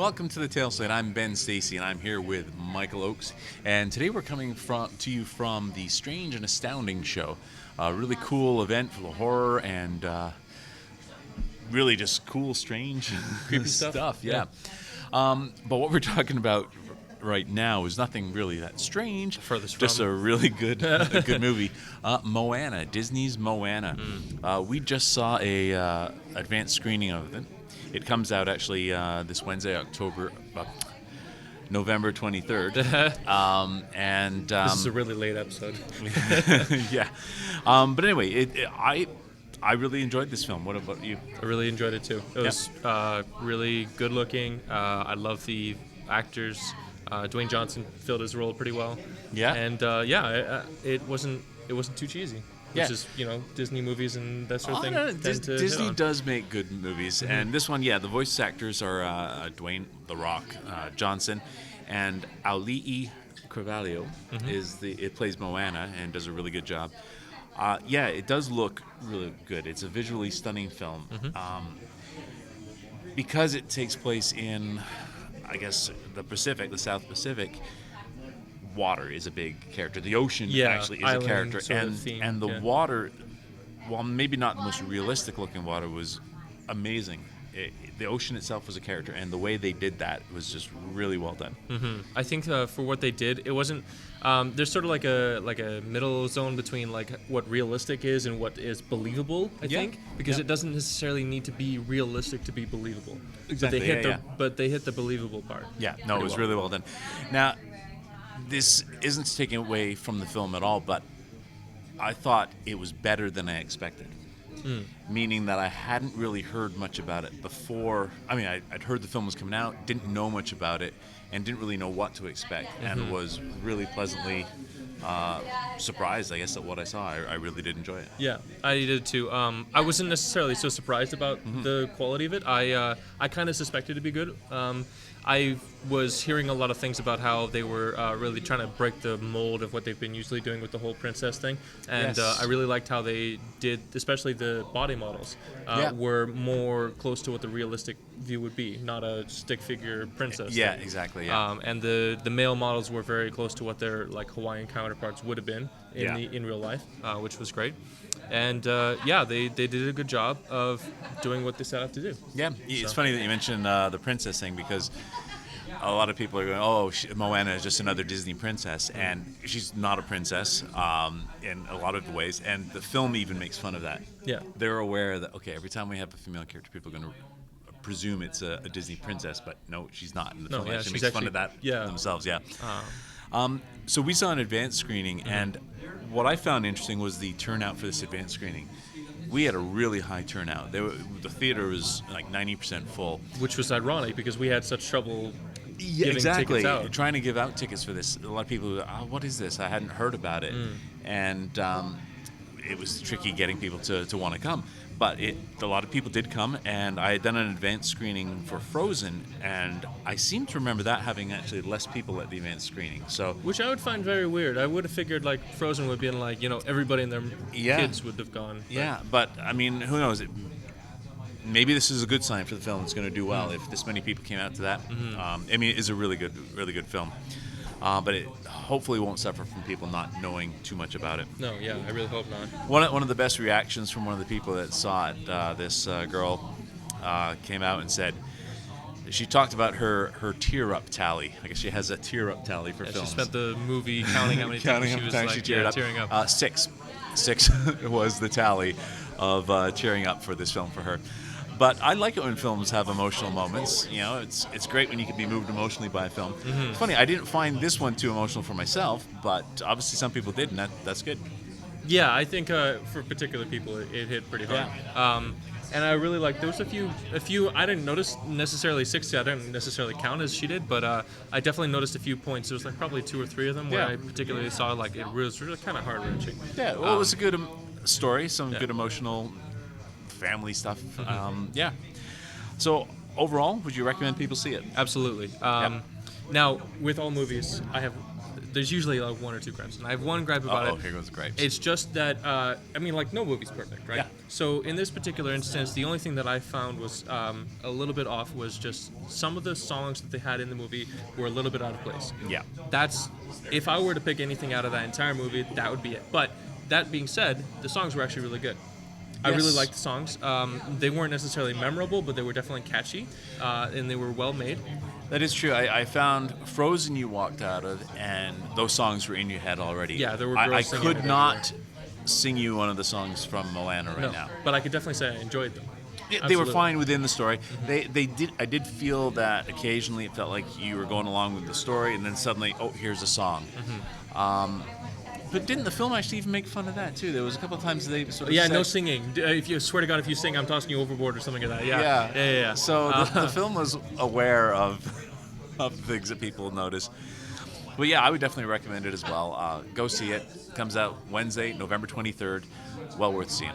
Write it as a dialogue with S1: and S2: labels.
S1: Welcome to the Tailslate. I'm Ben Stacy, and I'm here with Michael Oakes. And today we're coming to you from the Strange and Astounding show. A really cool event full of horror and really just cool, strange,
S2: creepy stuff.
S1: Yeah. But what we're talking about right now is nothing really that strange.
S2: Furthest
S1: just
S2: from.
S1: a really good, a good movie. Moana, Disney's Moana. We just saw a advanced screening of it. It comes out actually this Wednesday, November 23rd.
S2: This is a really late episode.
S1: Yeah. But anyway, I really enjoyed this film. What about you?
S2: I really enjoyed it too. It was really good looking. I love the actors. Dwayne Johnson filled his role pretty well.
S1: Yeah.
S2: And it wasn't too cheesy.
S1: Yeah.
S2: Which is, Disney movies and that sort of thing.
S1: Disney does make good movies, and this one, the voice actors are Dwayne "The Rock" Johnson, and Auli'i Cravalho it plays Moana and does a really good job. It does look really good. It's a visually stunning film. Because it takes place in, I guess, the South Pacific. Water is a big character. The ocean actually is a character, and the water, while maybe not the most realistic looking water, was amazing. The ocean itself was a character, and the way they did that was just really well done.
S2: I think for what they did, it wasn't. There's sort of like a middle zone between like what realistic is and what is believable. I think because it doesn't necessarily need to be realistic to be believable.
S1: Exactly.
S2: But they hit the believable part.
S1: Yeah. No, it was really well done. Now, this isn't taking away from the film at all, but I thought it was better than I expected. Meaning that I hadn't really heard much about it before. I mean, I'd heard the film was coming out, didn't know much about it, and didn't really know what to expect, and was really pleasantly surprised, I guess, at what I saw. I really did enjoy it.
S2: Yeah, I did too. I wasn't necessarily so surprised about the quality of it. I kind of suspected it'd be good. I was hearing a lot of things about how they were really trying to break the mold of what they've been usually doing with the whole princess thing. And I really liked how they did, especially the body models, were more close to what the realistic view would be, not a stick figure princess.
S1: Yeah,
S2: thing.
S1: exactly. Yeah.
S2: And the male models were very close to what their like Hawaiian counterparts would have been in real life, which was great. And they did a good job of doing what they set out to do.
S1: Yeah, it's funny that you mentioned the princess thing, because a lot of people are going, "Oh, Moana is just another Disney princess," and she's not a princess in a lot of ways. And the film even makes fun of that.
S2: Yeah,
S1: they're aware that every time we have a female character, people are going to presume it's a Disney princess, but no, she's not. In the film, she makes fun of that themselves. Yeah. So we saw an advanced screening, and what I found interesting was the turnout for this advanced screening. We had a really high turnout. The theater was like 90% full.
S2: Which was ironic because we had such trouble giving
S1: exactly.
S2: tickets out.
S1: Trying to give out tickets for this. A lot of people were, what is this? I hadn't heard about it. And it was tricky getting people to want to come. But a lot of people did come, and I had done an advanced screening for Frozen, and I seem to remember that having actually less people at the advanced screening. So,
S2: which I would find very weird. I would have figured like Frozen would be like, everybody and their kids would have gone. But.
S1: Yeah, but I mean, who knows? Maybe this is a good sign for the film. It's going to do well if this many people came out to that. I mean, it is a really good film. But it hopefully won't suffer from people not knowing too much about it.
S2: No, yeah, I really hope not.
S1: One of the best reactions from one of the people that saw it, this girl came out and said, she talked about her tear-up tally. I guess she has a tear-up tally for films.
S2: She spent the movie counting how many times she was tearing up.
S1: Six was the tally of tearing up for this film for her. But I like it when films have emotional moments. It's great when you can be moved emotionally by a film. It's funny, I didn't find this one too emotional for myself, but obviously some people did, and that's good.
S2: Yeah, I think for particular people it hit pretty hard.
S1: Yeah.
S2: And I really like. There was a few. I didn't notice necessarily 60. I didn't necessarily count as she did, but I definitely noticed a few points. There was like probably 2 or 3 of them where I particularly saw like it was really kind of heart wrenching.
S1: Yeah, well, it was a good story, some good emotional family stuff. So overall, would you recommend people see it?
S2: Absolutely. Now, with all movies, I have there's usually like one or two gripes, and I have one gripe about
S1: Oh,
S2: it.
S1: here goes the gripes.
S2: It's just that I mean, like, no movie's perfect, right?
S1: Yeah.
S2: So in this particular instance, the only thing that I found was a little bit off was just some of the songs that they had in the movie were a little bit out of place.
S1: Yeah.
S2: That's if I were to pick anything out of that entire movie, that would be it. But that being said, the songs were actually really good. I really
S1: Yes.
S2: liked the songs. They weren't necessarily memorable, but they were definitely catchy, and they were well made.
S1: That is true. I found Frozen you walked out of, and those songs were in your head already.
S2: Yeah, there were
S1: I
S2: girls singing
S1: could
S2: it
S1: not sing you one of the songs from Moana right
S2: No,
S1: now.
S2: but I could definitely say I enjoyed them.
S1: Yeah, they were
S2: Absolutely.
S1: fine within the story. They did. I did feel that occasionally it felt like you were going along with the story, and then suddenly, oh, here's a song. But didn't the film actually even make fun of that too? There was a couple of times they sort of
S2: Yeah,
S1: said,
S2: no singing. If you swear to God, if you sing, I'm tossing you overboard or something like that. Yeah.
S1: So the film was aware of things that people notice. But yeah, I would definitely recommend it as well. Go see it. Comes out Wednesday, November 23rd. Well worth seeing.